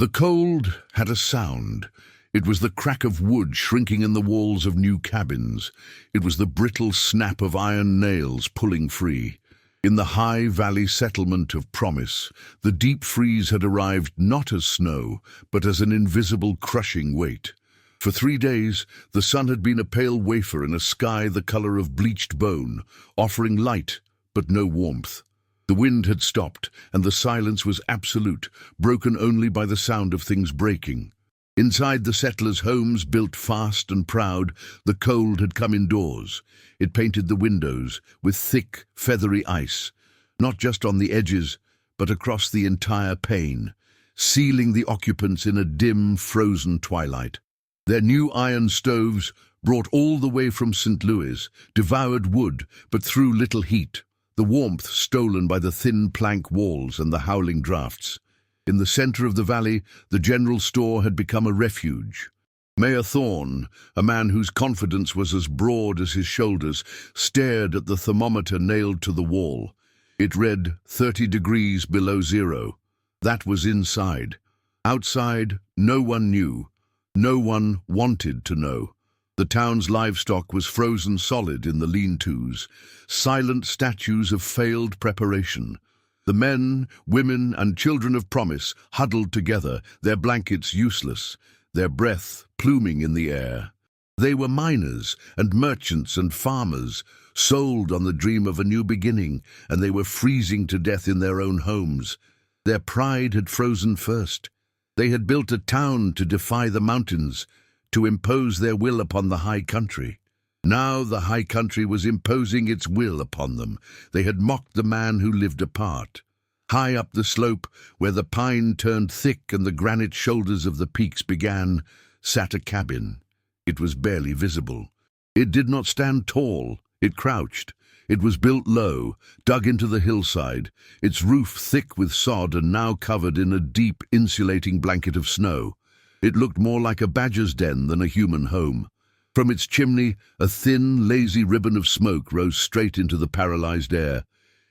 The cold had a sound. It was the crack of wood shrinking in the walls of new cabins. It was the brittle snap of iron nails pulling free. In the high valley settlement of Promise, the deep freeze had arrived not as snow, but as an invisible crushing weight. For 3 days, the sun had been a pale wafer in a sky the color of bleached bone, offering light, but no warmth. The wind had stopped, and the silence was absolute, broken only by the sound of things breaking. Inside the settlers' homes, built fast and proud, the cold had come indoors. It painted the windows with thick, feathery ice, not just on the edges, but across the entire pane, sealing the occupants in a dim, frozen twilight. Their new iron stoves, brought all the way from St. Louis, devoured wood, but threw little heat, the warmth stolen by the thin plank walls and the howling drafts. In the center of the valley, the general store had become a refuge. Mayor Thorne, a man whose confidence was as broad as his shoulders, stared at the thermometer nailed to the wall. It read 30 degrees below zero. That was inside. Outside, no one knew. No one wanted to know. The town's livestock was frozen solid in the lean-tos, silent statues of failed preparation. The men, women, and children of Promise huddled together, their blankets useless, their breath pluming in the air. They were miners and merchants and farmers, sold on the dream of a new beginning, and they were freezing to death in their own homes. Their pride had frozen first. They had built a town to defy the mountains, to impose their will upon the high country. Now the high country was imposing its will upon them. They had mocked the man who lived apart. High up the slope, where the pine turned thick and the granite shoulders of the peaks began, sat a cabin. It was barely visible. It did not stand tall. It crouched. It was built low, dug into the hillside, its roof thick with sod and now covered in a deep, insulating blanket of snow. It looked more like a badger's den than a human home. From its chimney, a thin, lazy ribbon of smoke rose straight into the paralyzed air.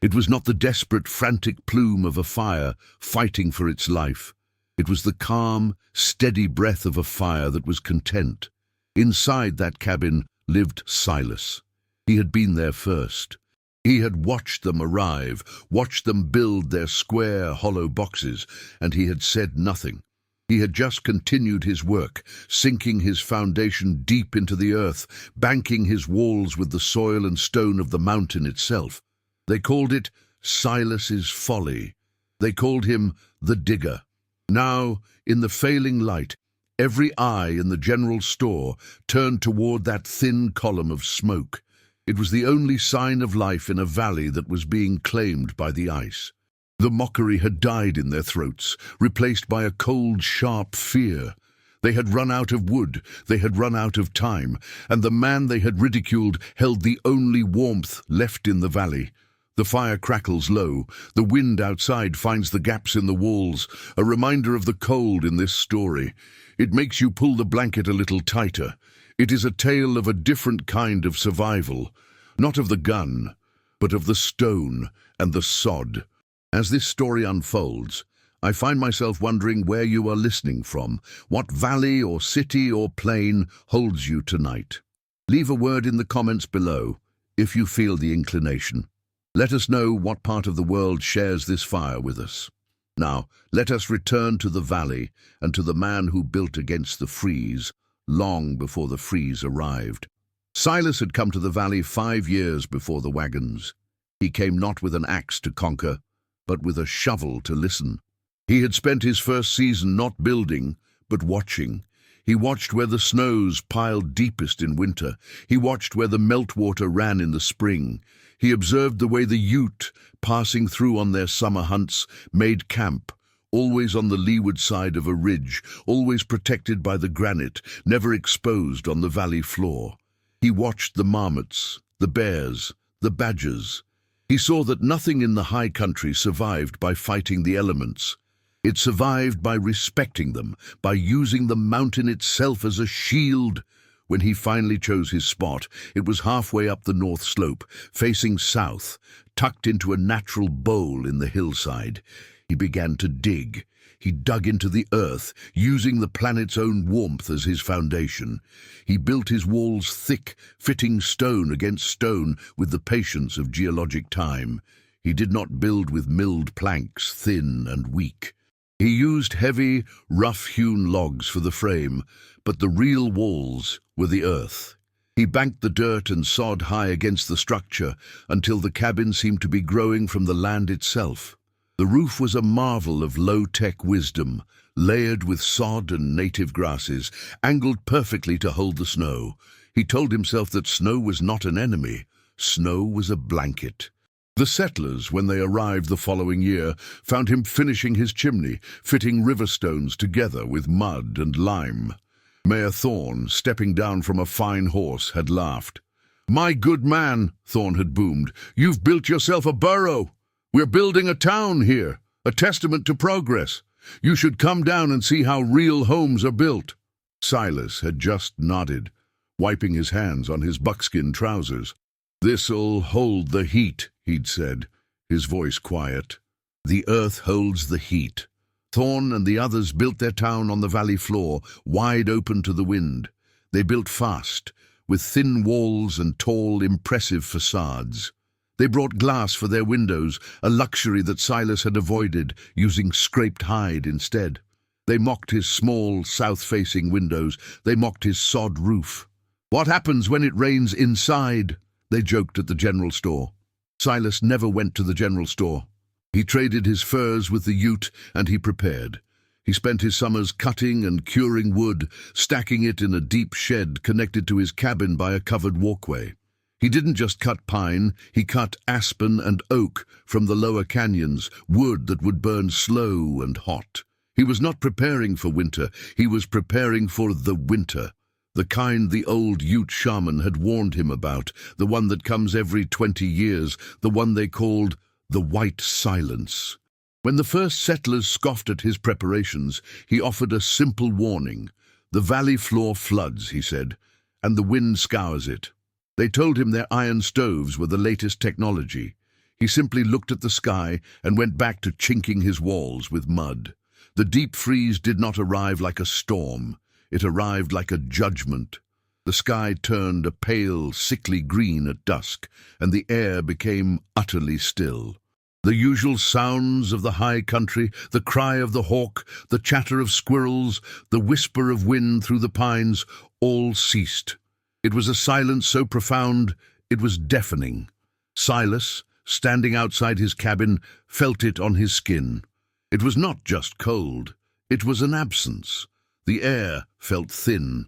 It was not the desperate, frantic plume of a fire fighting for its life. It was the calm, steady breath of a fire that was content. Inside that cabin lived Silas. He had been there first. He had watched them arrive, watched them build their square, hollow boxes, and he had said nothing. He had just continued his work, sinking his foundation deep into the earth, banking his walls with the soil and stone of the mountain itself. They called it Silas's Folly. They called him the Digger. Now, in the failing light, every eye in the general store turned toward that thin column of smoke. It was the only sign of life in a valley that was being claimed by the ice. The mockery had died in their throats, replaced by a cold, sharp fear. They had run out of wood, they had run out of time, and the man they had ridiculed held the only warmth left in the valley. The fire crackles low, the wind outside finds the gaps in the walls, a reminder of the cold in this story. It makes you pull the blanket a little tighter. It is a tale of a different kind of survival, not of the gun, but of the stone and the sod. As this story unfolds, I find myself wondering where you are listening from, what valley or city or plain holds you tonight. Leave a word in the comments below, if you feel the inclination. Let us know what part of the world shares this fire with us. Now, let us return to the valley and to the man who built against the freeze, long before the freeze arrived. Silas had come to the valley 5 years before the wagons. He came not with an axe to conquer, but with a shovel to listen. He had spent his first season not building, but watching. He watched where the snows piled deepest in winter. He watched where the meltwater ran in the spring. He observed the way the Ute, passing through on their summer hunts, made camp, always on the leeward side of a ridge, always protected by the granite, never exposed on the valley floor. He watched the marmots, the bears, the badgers. He saw that nothing in the high country survived by fighting the elements. It survived by respecting them, by using the mountain itself as a shield. When he finally chose his spot, it was halfway up the north slope, facing south, tucked into a natural bowl in the hillside. He began to dig. He dug into the earth, using the planet's own warmth as his foundation. He built his walls thick, fitting stone against stone with the patience of geologic time. He did not build with milled planks, thin and weak. He used heavy, rough-hewn logs for the frame, but the real walls were the earth. He banked the dirt and sod high against the structure until the cabin seemed to be growing from the land itself. The roof was a marvel of low-tech wisdom, layered with sod and native grasses, angled perfectly to hold the snow. He told himself that snow was not an enemy. Snow was a blanket. The settlers, when they arrived the following year, found him finishing his chimney, fitting river stones together with mud and lime. Mayor Thorne, stepping down from a fine horse, had laughed. "My good man," Thorne had boomed, "you've built yourself a burrow. We're building a town here, a testament to progress. You should come down and see how real homes are built." Silas had just nodded, wiping his hands on his buckskin trousers. "This'll hold the heat," he'd said, his voice quiet. "The earth holds the heat." Thorne and the others built their town on the valley floor, wide open to the wind. They built fast, with thin walls and tall, impressive facades. They brought glass for their windows, a luxury that Silas had avoided, using scraped hide instead. They mocked his small, south-facing windows. They mocked his sod roof. "What happens when it rains inside?" they joked at the general store. Silas never went to the general store. He traded his furs with the Ute, and he prepared. He spent his summers cutting and curing wood, stacking it in a deep shed connected to his cabin by a covered walkway. He didn't just cut pine, he cut aspen and oak from the lower canyons, wood that would burn slow and hot. He was not preparing for winter, he was preparing for the winter. The kind the old Ute shaman had warned him about, the one that comes every 20 years, the one they called the White Silence. When the first settlers scoffed at his preparations, he offered a simple warning. "The valley floor floods," he said, "and the wind scours it." They told him their iron stoves were the latest technology. He simply looked at the sky and went back to chinking his walls with mud. The deep freeze did not arrive like a storm. It arrived like a judgment. The sky turned a pale, sickly green at dusk, and the air became utterly still. The usual sounds of the high country, the cry of the hawk, the chatter of squirrels, the whisper of wind through the pines, all ceased. It was a silence so profound it was deafening. Silas, standing outside his cabin, felt it on his skin. It was not just cold, it was an absence. The air felt thin,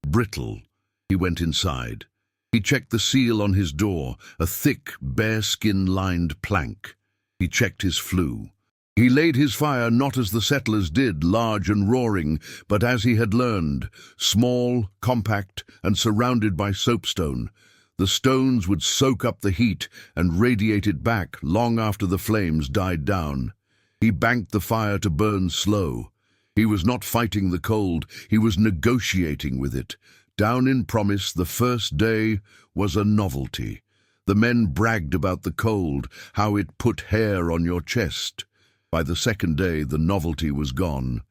brittle. He went inside. He checked the seal on his door, a thick, bearskin-lined plank. He checked his flue. He laid his fire not as the settlers did, large and roaring, but as he had learned, small, compact, and surrounded by soapstone. The stones would soak up the heat and radiate it back long after the flames died down. He banked the fire to burn slow. He was not fighting the cold, he was negotiating with it. Down in Promise, the first day was a novelty. The men bragged about the cold, how it put hair on your chest. By the second day, the novelty was gone.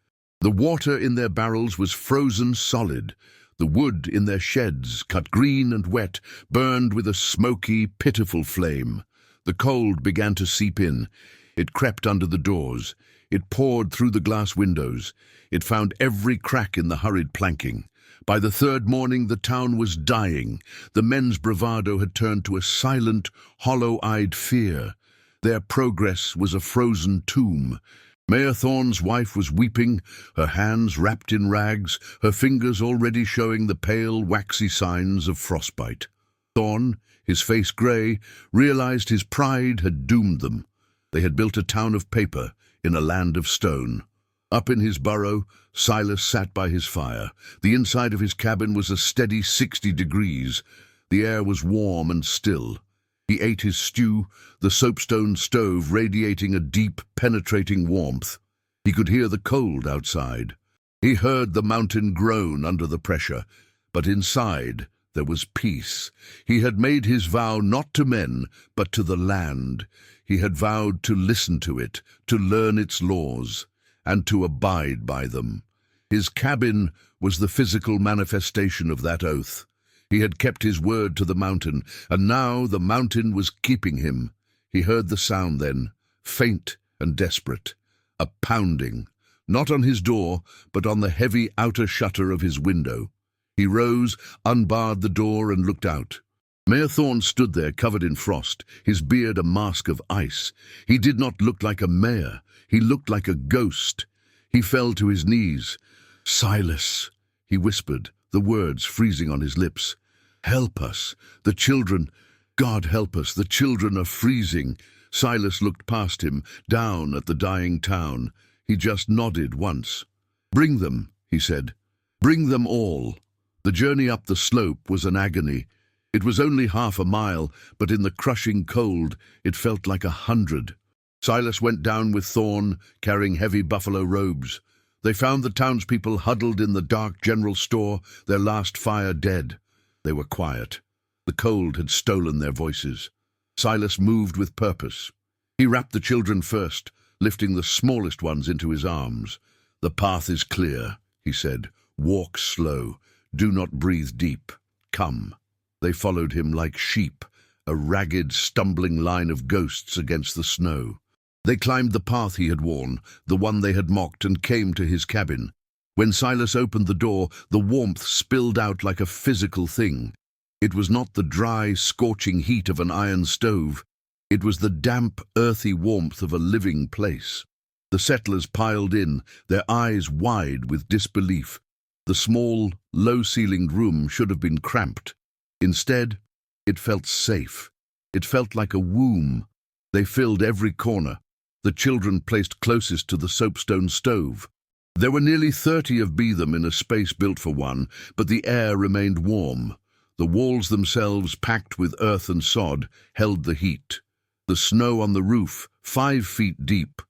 The water in their barrels was frozen solid. The wood in their sheds, cut green and wet, burned with a smoky, pitiful flame. The cold began to seep in. It crept under the doors. It poured through the glass windows. It found every crack in the hurried planking. By the third morning, the town was dying. The men's bravado had turned to a silent, hollow-eyed fear. Their progress was a frozen tomb. Mayor Thorne's wife was weeping, her hands wrapped in rags, her fingers already showing the pale, waxy signs of frostbite. Thorne, his face grey, realized his pride had doomed them. They had built a town of paper in a land of stone. Up in his burrow, Silas sat by his fire. The inside of his cabin was a steady 60 degrees. The air was warm and still. He ate his stew, the soapstone stove radiating a deep, penetrating warmth. He could hear the cold outside. He heard the mountain groan under the pressure, but inside there was peace. He had made his vow not to men, but to the land. He had vowed to listen to it, to learn its laws. and to abide by them. His cabin was the physical manifestation of that oath. He had kept his word to the mountain, and now the mountain was keeping him. He heard the sound then, faint and desperate, a pounding, not on his door, but on the heavy outer shutter of his window. He rose, unbarred the door, and looked out. Mayor Thorne stood there covered in frost, his beard a mask of ice. He did not look like a mayor. He looked like a ghost. He fell to his knees. "Silas," he whispered, the words freezing on his lips. "Help us. The children. God help us. The children are freezing." Silas looked past him, down at the dying town. He just nodded once. "Bring them," he said. "Bring them all." The journey up the slope was an agony. It was only half a mile, but in the crushing cold it felt like 100. Silas went down with Thorne, carrying heavy buffalo robes. They found the townspeople huddled in the dark general store, their last fire dead. They were quiet. The cold had stolen their voices. Silas moved with purpose. He wrapped the children first, lifting the smallest ones into his arms. "The path is clear," he said. "Walk slow. Do not breathe deep. Come." They followed him like sheep, a ragged, stumbling line of ghosts against the snow. They climbed the path he had worn, the one they had mocked, and came to his cabin. When Silas opened the door, the warmth spilled out like a physical thing. It was not the dry, scorching heat of an iron stove. It was the damp, earthy warmth of a living place. The settlers piled in, their eyes wide with disbelief. The small, low-ceilinged room should have been cramped. Instead, it felt safe. It felt like a womb. They filled every corner, the children placed closest to the soapstone stove. There were nearly 30 of them in a space built for one, but the air remained warm. The walls themselves, packed with earth and sod, held the heat. The snow on the roof, 5 feet deep,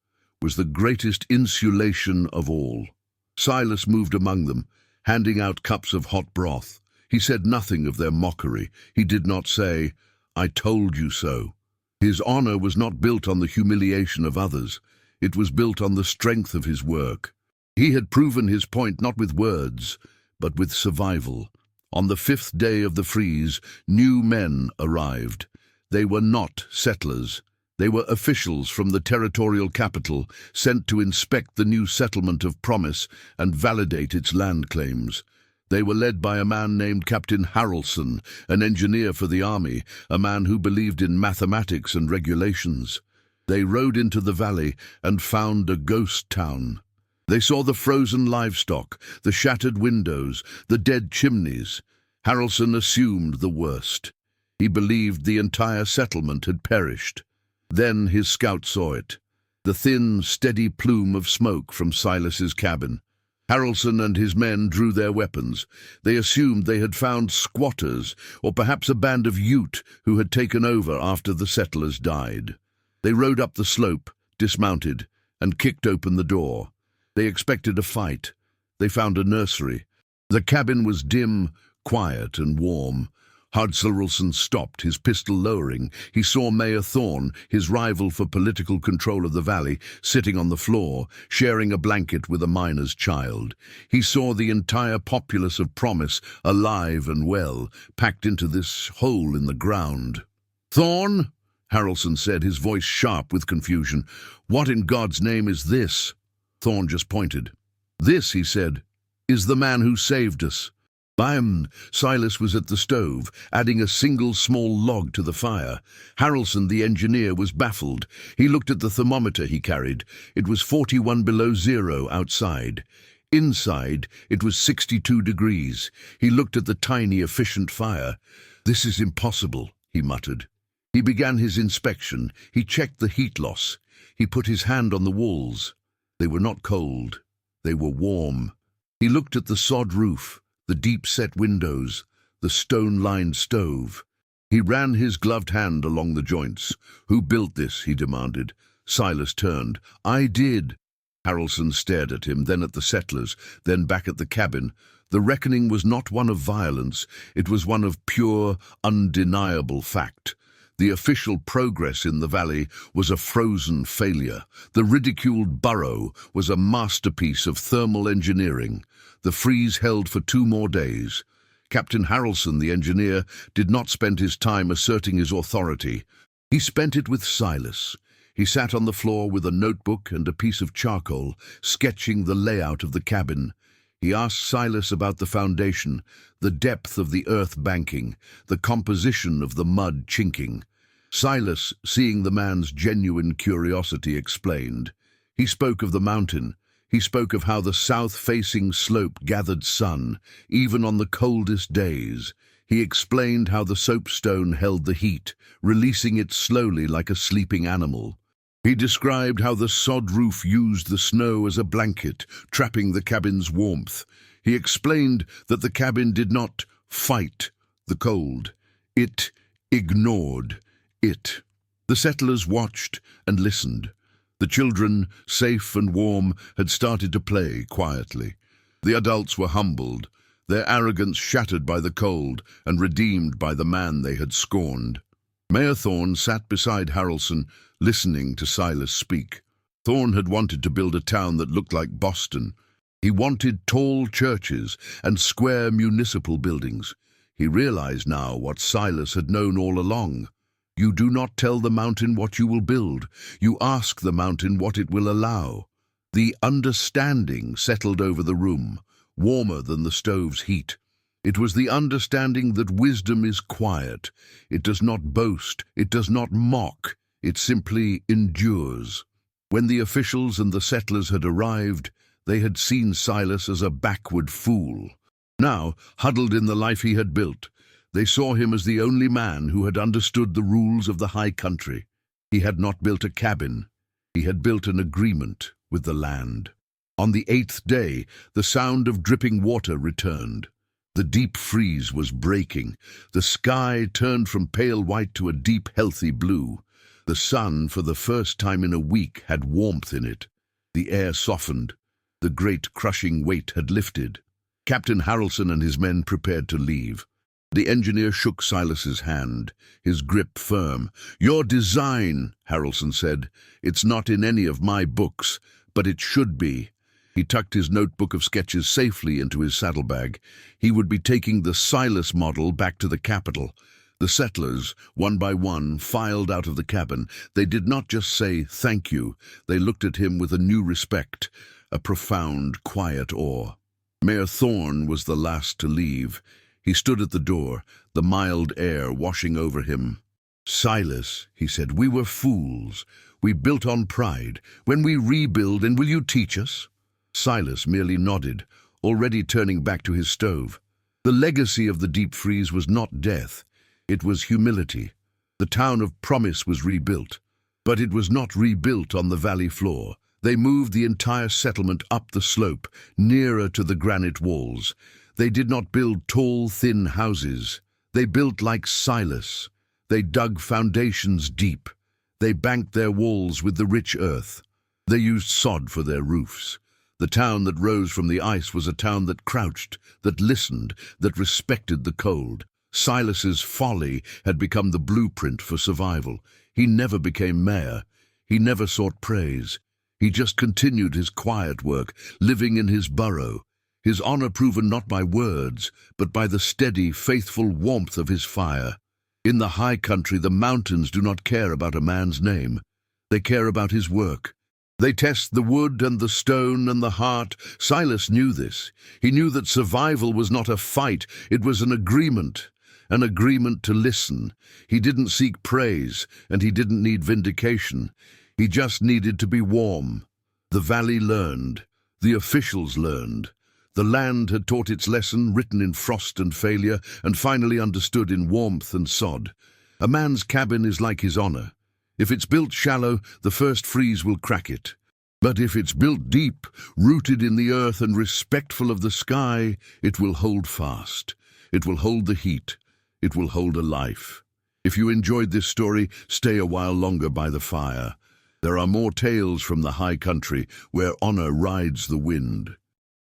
was the greatest insulation of all. Silas moved among them, handing out cups of hot broth. He said nothing of their mockery. He did not say, "I told you so." His honor was not built on the humiliation of others. It was built on the strength of his work. He had proven his point not with words, but with survival. On the 5th day of the freeze, new men arrived. They were not settlers. They were officials from the territorial capital, sent to inspect the new settlement of Promise and validate its land claims. They were led by a man named Captain Harrelson, an engineer for the army, a man who believed in mathematics and regulations. They rode into the valley and found a ghost town. They saw the frozen livestock, the shattered windows, the dead chimneys. Harrelson assumed the worst. He believed the entire settlement had perished. Then his scout saw it, the thin, steady plume of smoke from Silas's cabin. Harrelson and his men drew their weapons. They assumed they had found squatters, or perhaps a band of Ute who had taken over after the settlers died. They rode up the slope, dismounted, and kicked open the door. They expected a fight. They found a nursery. The cabin was dim, quiet, and warm. Harrelson stopped, his pistol lowering. He saw Mayor Thorne, his rival for political control of the valley, sitting on the floor, sharing a blanket with a miner's child. He saw the entire populace of Promise, alive and well, packed into this hole in the ground. "Thorne," Harrelson said, his voice sharp with confusion. "What in God's name is this?" Thorne just pointed. "This," he said, "is the man who saved us." Silas was at the stove, adding a single small log to the fire. Harrelson, the engineer, was baffled. He looked at the thermometer he carried. It was 41 below zero outside. Inside, it was 62 degrees. He looked at the tiny, efficient fire. "This is impossible," he muttered. He began his inspection. He checked the heat loss. He put his hand on the walls. They were not cold. They were warm. He looked at the sod roof, the deep-set windows, the stone-lined stove. He ran his gloved hand along the joints. "Who built this?" he demanded. Silas turned. "I did." Harrelson stared at him, then at the settlers, then back at the cabin. The reckoning was not one of violence. It was one of pure, undeniable fact. The official progress in the valley was a frozen failure. The ridiculed burrow was a masterpiece of thermal engineering. The freeze held for 2 more days. Captain Harrelson, the engineer, did not spend his time asserting his authority. He spent it with Silas. He sat on the floor with a notebook and a piece of charcoal, sketching the layout of the cabin. He asked Silas about the foundation, the depth of the earth banking, the composition of the mud chinking. Silas, seeing the man's genuine curiosity, explained. He spoke of the mountain. He spoke of how the south-facing slope gathered sun, even on the coldest days. He explained how the soapstone held the heat, releasing it slowly like a sleeping animal. He described how the sod roof used the snow as a blanket, trapping the cabin's warmth. He explained that the cabin did not fight the cold. It ignored it. The settlers watched and listened. The children, safe and warm, had started to play quietly. The adults were humbled, their arrogance shattered by the cold and redeemed by the man they had scorned. Mayor Thorne sat beside Harrelson, listening to Silas speak. Thorne had wanted to build a town that looked like Boston. He wanted tall churches and square municipal buildings. He realized now what Silas had known all along. You do not tell the mountain what you will build. You ask the mountain what it will allow. The understanding settled over the room, warmer than the stove's heat. It was the understanding that wisdom is quiet. It does not boast. It does not mock. It simply endures. When the officials and the settlers had arrived, they had seen Silas as a backward fool. Now, huddled in the life he had built, they saw him as the only man who had understood the rules of the high country. He had not built a cabin. He had built an agreement with the land. On the 8th day, the sound of dripping water returned. The deep freeze was breaking. The sky turned from pale white to a deep, healthy blue. The sun, for the first time in a week, had warmth in it. The air softened. The great crushing weight had lifted. Captain Harrelson and his men prepared to leave. The engineer shook Silas's hand, his grip firm. "Your design," Harrelson said. "It's not in any of my books, but it should be." He tucked his notebook of sketches safely into his saddlebag. He would be taking the Silas model back to the capital. The settlers, one by one, filed out of the cabin. They did not just say thank you. They looked at him with a new respect, a profound, quiet awe. Mayor Thorne was the last to leave. He stood at the door, the mild air washing over him. "Silas," he said, "we were fools. We built on pride. When we rebuild, and will you teach us?" Silas merely nodded, already turning back to his stove. The legacy of the deep freeze was not death. It was humility. The town of Promise was rebuilt, but it was not rebuilt on the valley floor. They moved the entire settlement up the slope, nearer to the granite walls. They did not build tall, thin houses. They built like Silas. They dug foundations deep. They banked their walls with the rich earth. They used sod for their roofs. The town that rose from the ice was a town that crouched, that listened, that respected the cold. Silas's folly had become the blueprint for survival. He never became mayor. He never sought praise. He just continued his quiet work, living in his burrow, his honor proven not by words, but by the steady, faithful warmth of his fire. In the high country, the mountains do not care about a man's name. They care about his work. They test the wood and the stone and the heart. Silas knew this. He knew that survival was not a fight, it was an agreement to listen. He didn't seek praise, and he didn't need vindication. He just needed to be warm. The valley learned. The officials learned. The land had taught its lesson, written in frost and failure, and finally understood in warmth and sod. A man's cabin is like his honor. If it's built shallow, the first freeze will crack it. But if it's built deep, rooted in the earth and respectful of the sky, it will hold fast. It will hold the heat. It will hold a life. If you enjoyed this story, stay a while longer by the fire. There are more tales from the high country where honor rides the wind.